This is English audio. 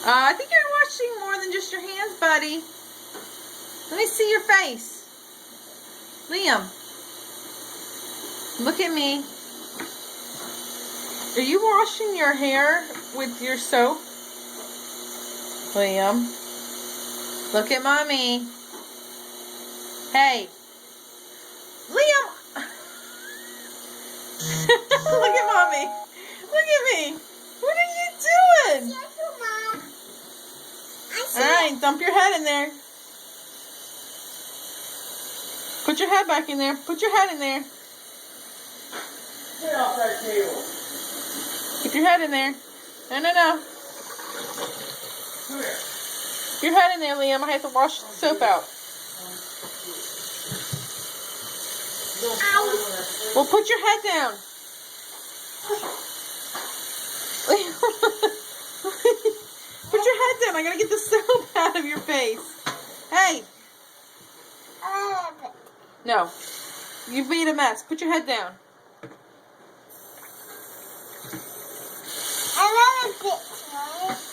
I think you're washing more than just your hands, buddy. Let me see your face. Liam, look at me. Are you washing your hair with your soap? Liam, look at mommy. Hey. Liam. Look at mommy. Look at me. What are you doing? Alright, dump your head in there. Put your head back in there. Put your head in there. Get off that table. Put your head in there. No, no, no. Come here. Put your head in there, Liam. I have to wash the soap out. Well, put your head down. Put your head down. I gotta get the soap out of your face. Hey. No. You've made a mess. Put your head down. I love it.